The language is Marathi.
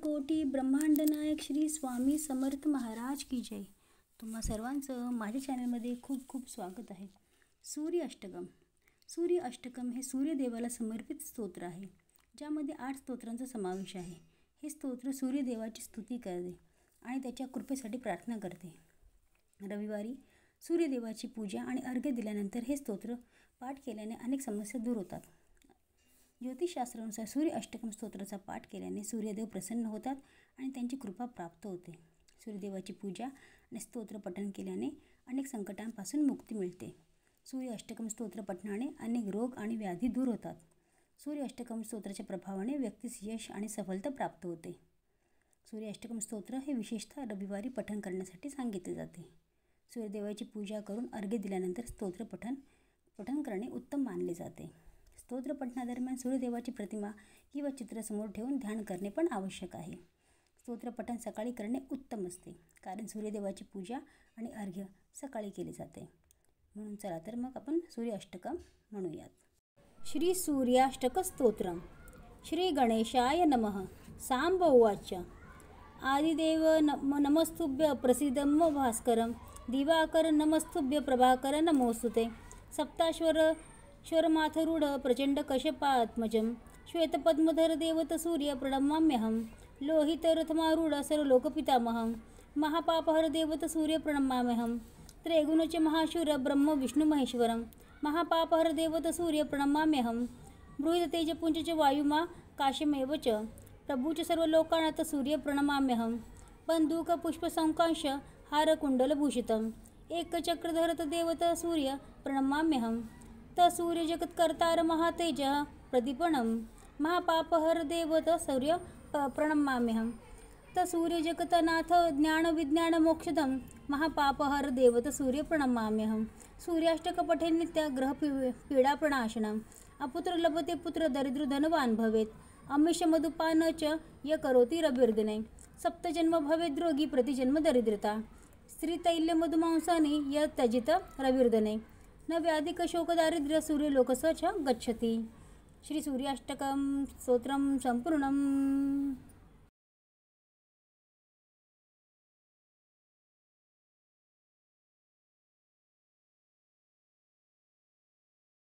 कोटी ब्रह्मांड नायक श्री स्वामी समर्थ महाराज की जय। तुम्हा सर्वांचं माझ्या चॅनलमध्ये खूप खूप स्वागत आहे। सूर्य अष्टकम। सूर्य अष्टकम हे सूर्यदेवाला समर्पित स्तोत्र आहे, ज्यामध्ये 8 स्तोत्रांचा समावेश आहे। हे स्तोत्र सूर्यदेवाची स्तुती करते आणि त्याच्या कृपेसाठी प्रार्थना करते। रविवारी सूर्यदेवाची पूजा आणि अर्घ्य दिल्यानंतर हे स्तोत्र पाठ केल्याने अनेक समस्या दूर होतात। ज्योतिषशास्त्रानुसार सूर्य अष्टकम स्तोत्राचा पाठ केल्याने सूर्यदेव प्रसन्न होतात आणि त्यांची कृपा प्राप्त होते। सूर्यदेवाची पूजा आणि स्तोत्र पठण केल्याने अनेक संकटांपासून मुक्ती मिळते। सूर्य अष्टकम स्तोत्र पठणाने अनेक रोग आणि व्याधी दूर होतात। सूर्य अष्टकम स्तोत्राच्या प्रभावाने व्यक्तीस यश आणि सफलता प्राप्त होते। सूर्य अष्टकम स्तोत्र हे विशेषतः रविवारी पठण करण्यासाठी सांगितले जाते। सूर्यदेवाची पूजा करून अर्घ्य दिल्यानंतर स्तोत्र पठण करणे उत्तम मानले जाते। स्तोत्र पठणादरम्यान सूर्यदेवाची प्रतिमा किंवा चित्र समोर ठेवून ध्यान करणे पण आवश्यक आहे। स्तोत्र पठण सकाळी करणे उत्तम असते, कारण सूर्यदेवाची पूजा आणि अर्घ्य सकाळी केले जाते। म्हणून चला तर मग आपण सूर्य अष्टकम म्हणूयात। श्री सूर्याष्टक स्तोत्रम। श्री गणेशाय नमः। सांब उवाच। आदिदेव नमस्तुभ्य प्रसीदं भास्करं दिवाकर नमस्तुभ्य प्रभाकर नमोस्तुते। सप्ताश्वरमाथरूढ प्रचंड कश्यपात्मजं श्वेतपद्मधर देवत सूर्य प्रणमाम्यहं। लोहितरथमारूढ सर्वलोकपितामहं महापापहर देवत सूर्य प्रणमाम्यहं। त्रैगुणच महाशूर ब्रह्म विष्णु महेश्वरं महापापहर देवत सूर्य प्रणमाम्यहं। बृहद तेजपुंज वायुमा काशमेव च प्रभुच सर्वलोकानाथ सूर्य प्रणमाम्यहं। बंदूक पुष्पसंकाश हारकुंडलभूषितम् एकचक्रधरत देवत सूर्य प्रणमाम्यहं। तसूर्य जगत्कर्तार महातेज प्रदीपनं महापापहर देवत सूर्य प्रणमाम्यहं। तसूर्य जगतनाथ ज्ञान विज्ञान मोक्षदं महापापहर देवत सूर्य प्रणमाम्यहं। सूर्याष्टक पठे नित्य ग्रह पीडा प्रणाशनम् अपुत्र लभते पुत्र दरिद्र धनवान भवेत्। अमिष मधुपान च य करोति रविर्दिने सप्तजन्म भवेद् रोगी प्रतिजन्म दरिद्रता। स्त्रीतैल्य मधुमांसानि य त्यजित रविर्दिने न व्याधिक शोक दारिद्र्य सूर्यलोकस च गच्छति। श्री सूर्याष्टकम स्तोत्रम संपूर्णम।